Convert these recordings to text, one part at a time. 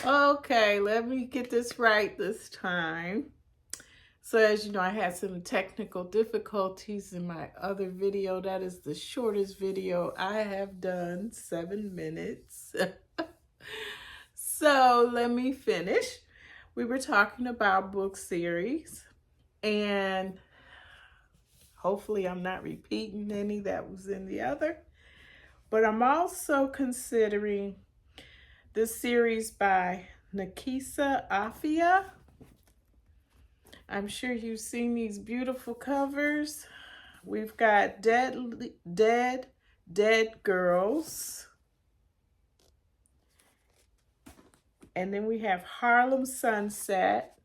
Okay, let me get this right this time. So as you know, I had some technical difficulties in my other video. That is the shortest video I have done, 7 minutes. So let me finish. We were talking about book series, and hopefully I'm not repeating any that was in the other. But I'm also considering this series by Nekesa, Afia. I'm sure you've seen these beautiful covers. We've got Dead Girls. And then we have Harlem Sunset.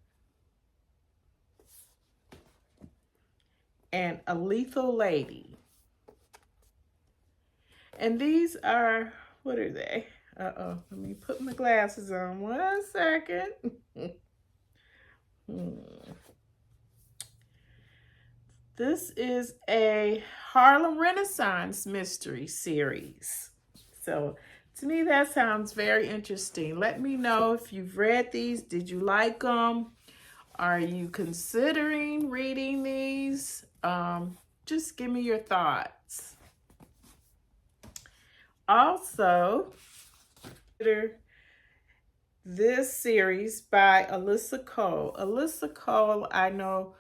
And A Lethal Lady. And these are, what are they? Let me put my glasses on 1 second. This is a Harlem Renaissance mystery series. So to me, that sounds very interesting. Let me know if you've read these. Did you like them? Are you considering reading these? Just give me your thoughts. Also, consider this series by Alyssa Cole. Alyssa Cole, I know,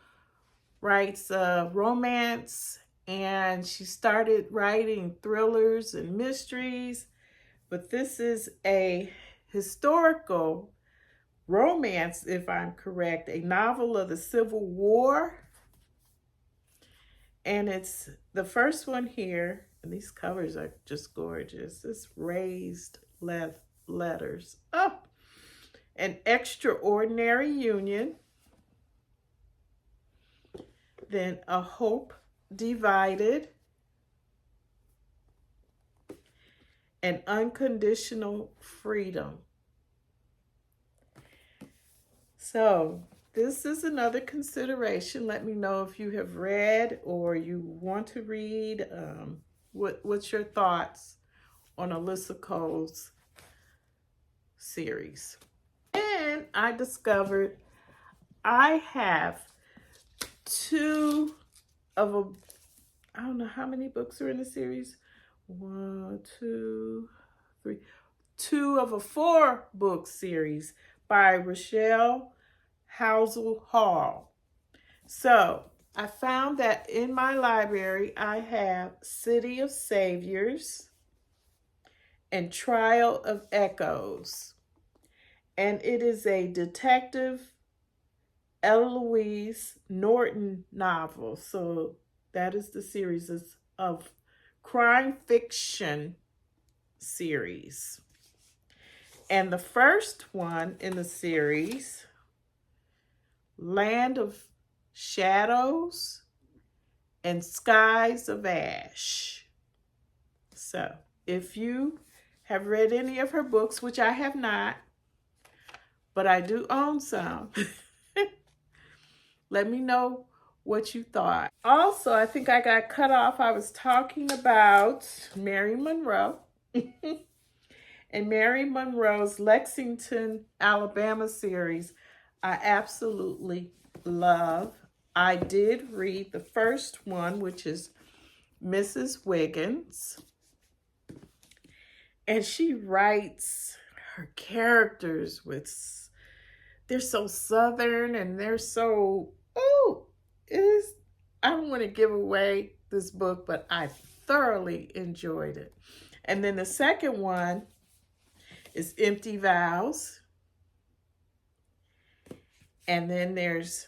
writes romance, and she started writing thrillers and mysteries, but this is a historical romance, if I'm correct, a novel of the Civil War. And it's the first one here, and these covers are just gorgeous. It's raised letters. Oh, An Extraordinary Union. Then A Hope Divided. And Unconditional Freedom. So this is another consideration. Let me know if you have read or you want to read. What's your thoughts on Alyssa Cole's series? And I discovered I have two of I don't know how many books are in the series. 1, 2, 3. 2 of a 4-book series by Rochelle Howzell Hall. So I found that in my library I have City of Saviors and Trial of Echoes. And it is a detective Elouise Norton novel. So that is the series of crime fiction series. And the first one in the series, Land of Shadows and Skies of Ash. So if you have read any of her books, which I have not, but I do own some, let me know what you thought. Also, I think I got cut off. I was talking about Marion Monroe. And Marion Monroe's Lexington, Alabama series, I absolutely love. I did read the first one, which is Mrs. Wiggins. And she writes her characters with, they're so Southern and they're so, I don't want to give away this book, but I thoroughly enjoyed it. And then the second one is Empty Vows. And then there's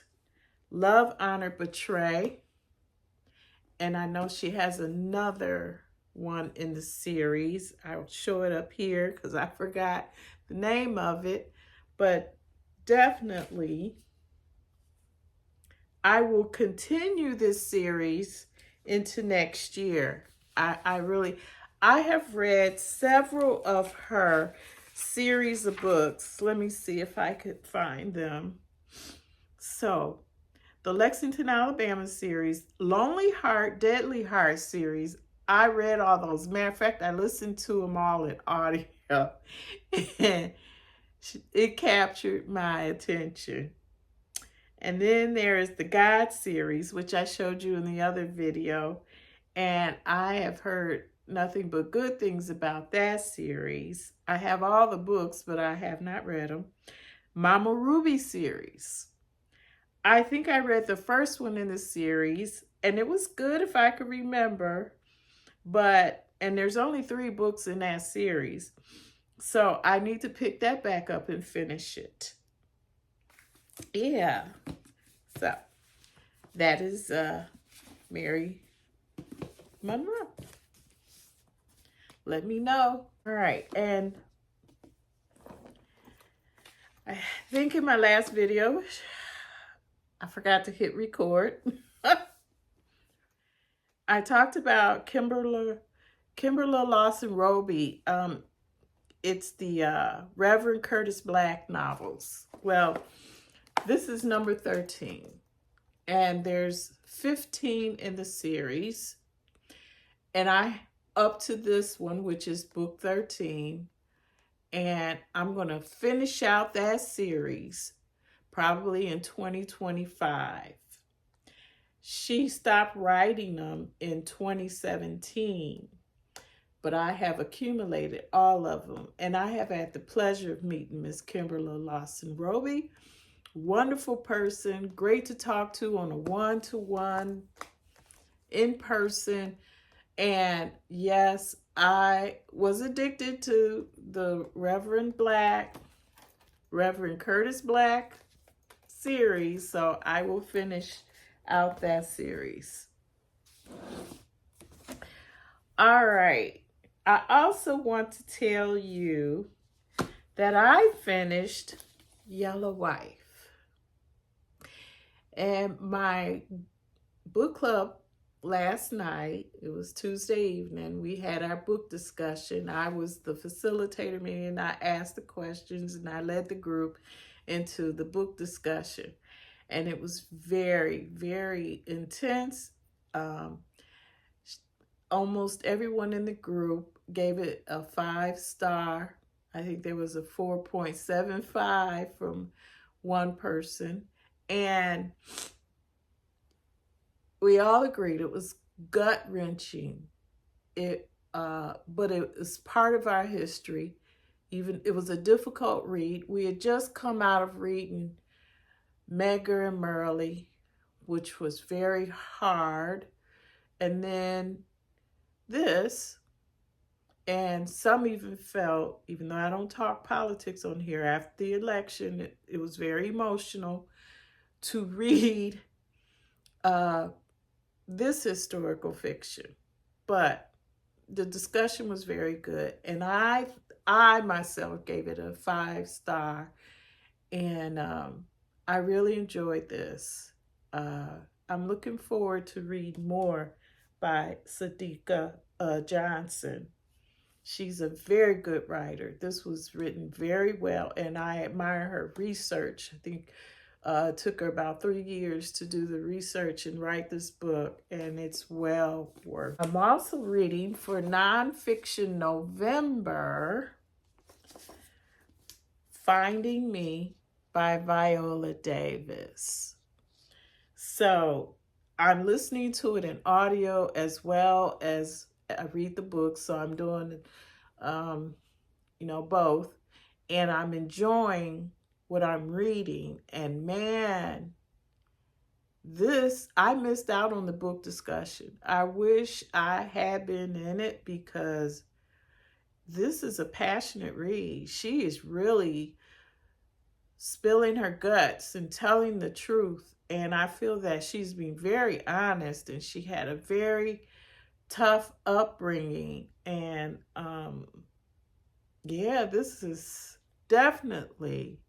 Love, Honor, Betray. And I know she has another one in the series. I'll show it up here because I forgot the name of it. But definitely, I will continue this series into next year. I have read several of her series of books. Let me see if I could find them. So, the Lexington, Alabama series, Lonely Heart, Deadly Heart series, I read all those. Matter of fact, I listened to them all in audio. And It captured my attention. And then there is the God series, which I showed you in the other video. And I have heard nothing but good things about that series. I have all the books, but I have not read them. Mama Ruby series. I think I read the first one in the series, and it was good if I could remember. And there's only 3 books in that series. So I need to pick that back up and finish it. Yeah. So that is Mary Monroe. Let me know. All right. And I think in my last video, I forgot to hit record. I talked about Kimberla Lawson Roby. It's the Reverend Curtis Black novels. Well, this is number 13. And there's 15 in the series. And I up to this one, which is book 13. And I'm going to finish out that series probably in 2025. She stopped writing them in 2017. But I have accumulated all of them. And I have had the pleasure of meeting Miss Kimberla Lawson Roby. Wonderful person, great to talk to on a one-to-one, in person. And yes, I was addicted to the Reverend Curtis Black series. So I will finish out that series. All right. I also want to tell you that I finished Yellow Wife. And my book club last night, it was Tuesday evening, we had our book discussion. I was the facilitator, meaning I asked the questions and I led the group into the book discussion. And it was very, very intense. Almost everyone in the group gave it a 5-star. I think there was a 4.75 from one person. And we all agreed it was gut-wrenching. But it was part of our history. Even it was a difficult read. We had just come out of reading Megger and Merle, which was very hard. And then this, and some even felt, even though I don't talk politics on here, after the election, it was very emotional to read this historical fiction. But the discussion was very good. And I myself gave it a 5-star. And I really enjoyed this. I'm looking forward to read more by Sadeqa Johnson. She's a very good writer. This was written very well, and I admire her research. I think it took her about 3 years to do the research and write this book, and it's well worth it. I'm also reading for Nonfiction November, Finding Me by Viola Davis. So I'm listening to it in audio as well as I read the book. So I'm doing, both. And I'm enjoying what I'm reading. And man, I missed out on the book discussion. I wish I had been in it because this is a passionate read. She is really spilling her guts and telling the truth. And I feel that she's been very honest, and she had a very tough upbringing. And this is definitely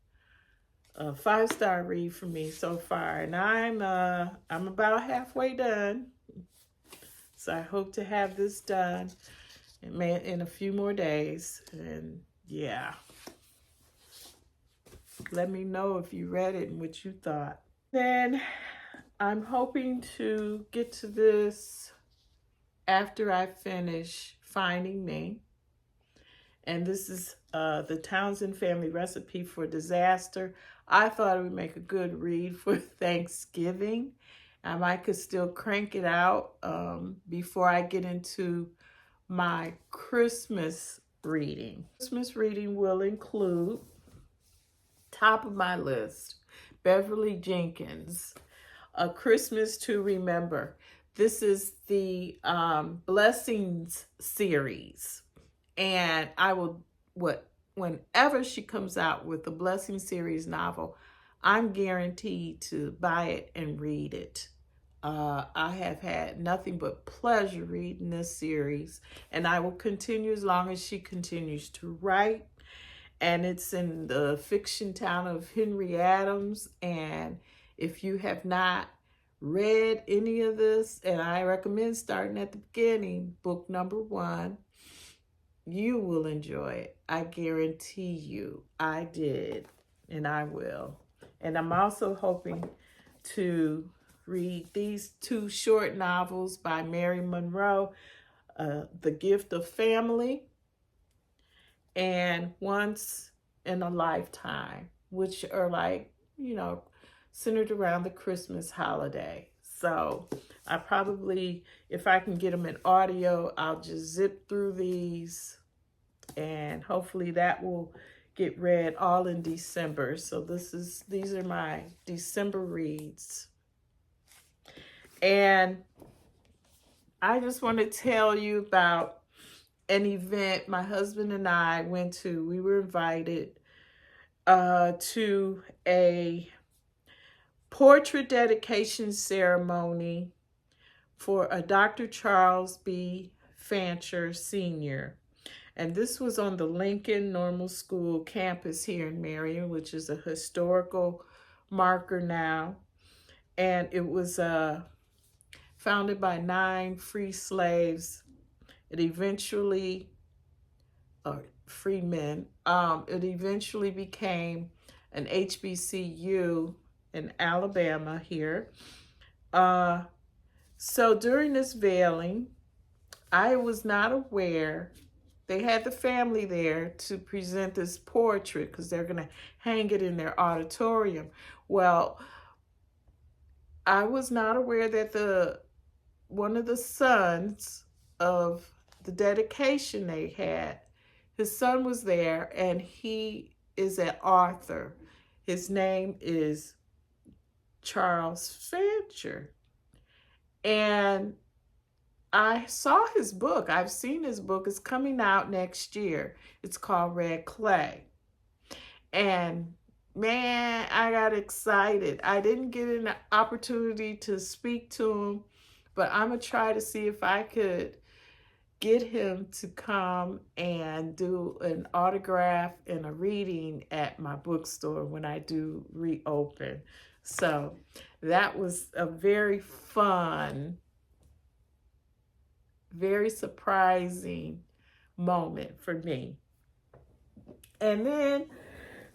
a 5-star read for me so far. And I'm about halfway done. So I hope to have this done in a few more days. And yeah. Let me know if you read it and what you thought. Then I'm hoping to get to this after I finish Finding Me. And this is The Townsend Family Recipe for Disaster. I thought it would make a good read for Thanksgiving. I might could still crank it out before I get into my Christmas reading. Christmas reading will include, top of my list, Beverly Jenkins, A Christmas to Remember. This is the Blessings series. And I will, whenever she comes out with the Blessing series novel, I'm guaranteed to buy it and read it. I have had nothing but pleasure reading this series, and I will continue as long as she continues to write. And it's in the fiction town of Henry Adams. And if you have not read any of this, and I recommend starting at the beginning, book number 1, you will enjoy it. I guarantee you. I did, and I will. And I'm also hoping to read these 2 short novels by Marion Monroe, The Gift of Family and Once in a Lifetime, which are like, you know, centered around the Christmas holiday. So I probably, if I can get them in audio, I'll just zip through these, and hopefully that will get read all in December. So these are my December reads. And I just want to tell you about an event my husband and I went to. We were invited to a portrait dedication ceremony for a Dr. Charles B. Fancher Sr. And this was on the Lincoln Normal School campus here in Marion, which is a historical marker now. And it was founded by 9 free slaves. It eventually, free men, it eventually became an HBCU in Alabama here. So during this veiling, I was not aware they had the family there to present this portrait because they're going to hang it in their auditorium. Well, I was not aware that one of the sons of the dedication they had, his son was there, and he is an author. His name is Charles Fancher. And I saw his book. I've seen his book. It's coming out next year. It's called Red Clay. And man, I got excited. I didn't get an opportunity to speak to him, but I'm going to try to see if I could get him to come and do an autograph and a reading at my bookstore when I do reopen. So that was a very fun, very surprising moment for me. And then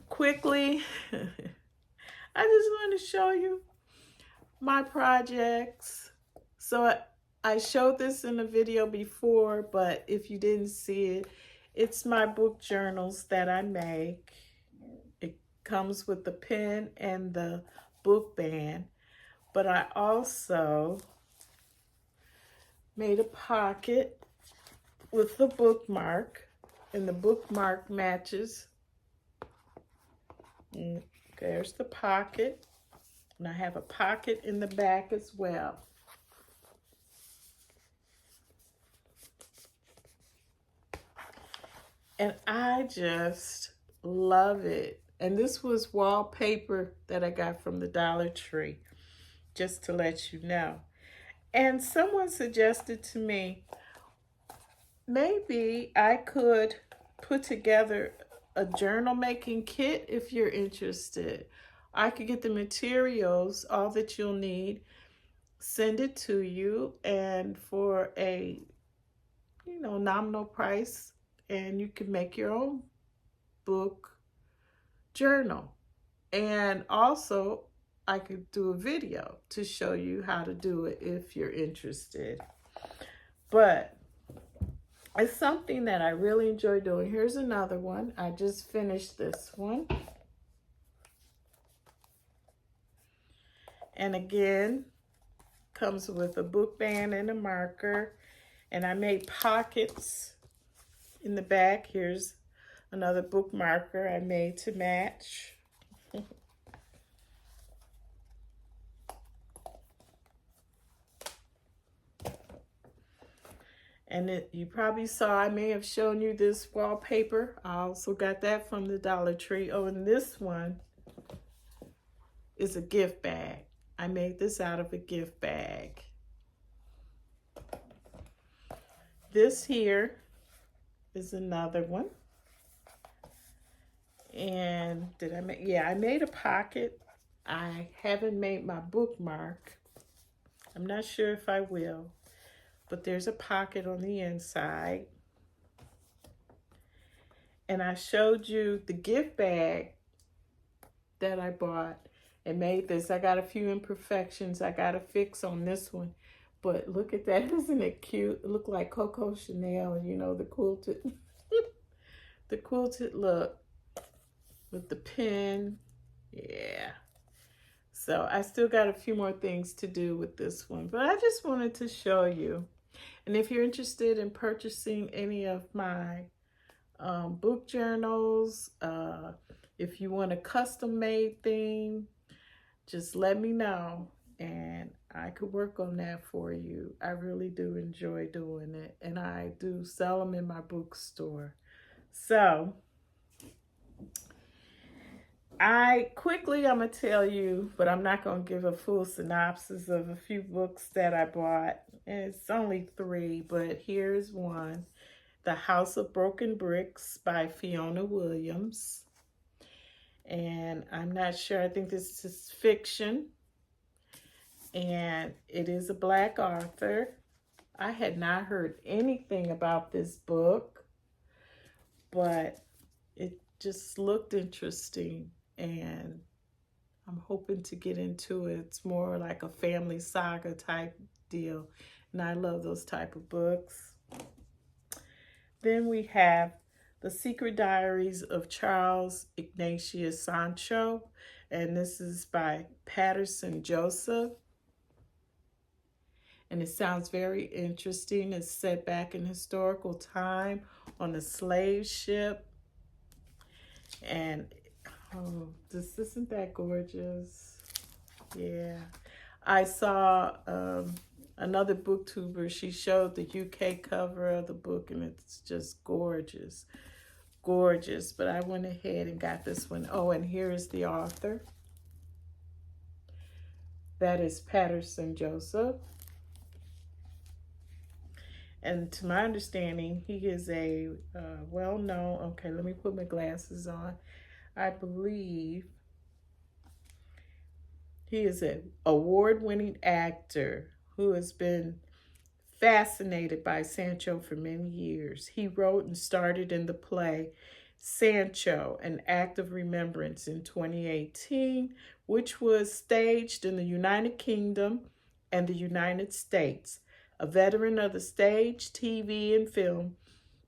quickly, I just want to show you my projects. So I showed this in a video before, but if you didn't see it, it's my book journals that I make. It comes with the pen and the book band, but I also made a pocket with the bookmark, and the bookmark matches. And there's the pocket, and I have a pocket in the back as well. And I just love it. And this was wallpaper that I got from the Dollar Tree, just to let you know. And someone suggested to me, maybe I could put together a journal making kit if you're interested. I could get the materials, all that you'll need, send it to you, and for a, nominal price, and you can make your own book journal. And also, I could do a video to show you how to do it if you're interested. But It's something that I really enjoy doing. Here's another one. I just finished this one. And again, comes with a book band and a marker. And I made pockets in the back. Here's another book marker I made to match. And you probably saw, I may have shown you this wallpaper. I also got that from the Dollar Tree. Oh, and this one is a gift bag. I made this out of a gift bag. This here is another one. And did I make, yeah, I made a pocket. I haven't made my bookmark. I'm not sure if I will, but there's a pocket on the inside. And I showed you the gift bag that I bought and made this. I got a few imperfections I got to fix on this one. But look at that. Isn't it cute? It looked like Coco Chanel, you know, the quilted, the quilted look with the pin. Yeah. So I still got a few more things to do with this one, but I just wanted to show you. And if you're interested in purchasing any of my book journals, if you want a custom made thing, just let me know and I could work on that for you. I really do enjoy doing it, and I do sell them in my bookstore. So I'm gonna tell you, but I'm not gonna give a full synopsis of a few books that I bought. It's only 3, but here's one. The House of Broken Bricks by Fiona Williams. And I'm not sure, I think this is fiction. And it is a Black author. I had not heard anything about this book, but it just looked interesting. And I'm hoping to get into it. It's more like a family saga type deal. And I love those type of books. Then we have The Secret Diaries of Charles Ignatius Sancho. And this is by Paterson Joseph. And it sounds very interesting. It's set back in historical time on a slave ship. And oh, this isn't that gorgeous. Yeah. I saw another booktuber. She showed the UK cover of the book, and it's just gorgeous. Gorgeous. But I went ahead and got this one. Oh, and here is the author. That is Paterson Joseph. And to my understanding, he is a well-known, okay, let me put my glasses on. I believe he is an award-winning actor who has been fascinated by Sancho for many years. He wrote and starred in the play Sancho, An Act of Remembrance in 2018, which was staged in the United Kingdom and the United States. A veteran of the stage, TV, and film,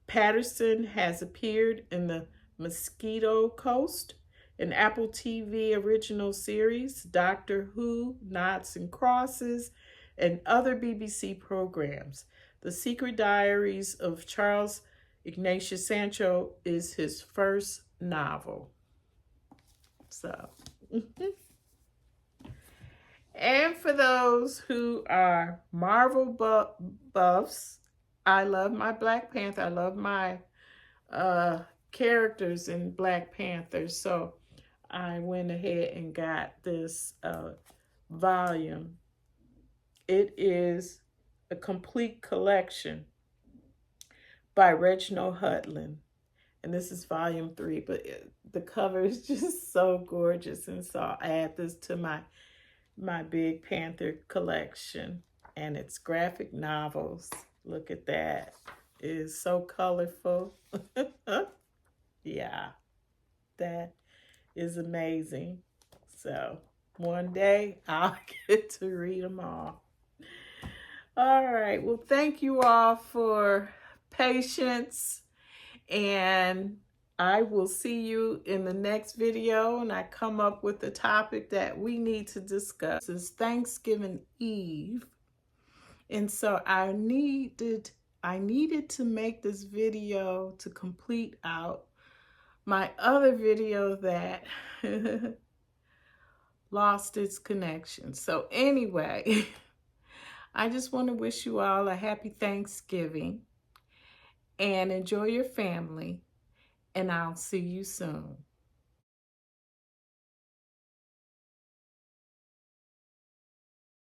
Paterson has appeared in the Mosquito Coast, an Apple TV original series, Doctor Who, Knots and Crosses, and other BBC programs. The Secret Diaries of Charles Ignatius Sancho is his first novel. So, and for those who are Marvel buffs, I love my Black Panther. I love my characters in Black Panther. So I went ahead and got this volume. It is a complete collection by Reginald Hudlin. And this is volume 3, but the cover is just so gorgeous. And so I add this to my big Panther collection. And it's graphic novels. Look at that. It is so colorful. Yeah, that is amazing. So one day I'll get to read them all. All right. Well, thank you all for patience, and I will see you in the next video, and I come up with a topic that we need to discuss. It's Thanksgiving Eve, and so I needed to make this video to complete out my other video that lost its connection. So anyway, I just want to wish you all a happy Thanksgiving and enjoy your family, and I'll see you soon.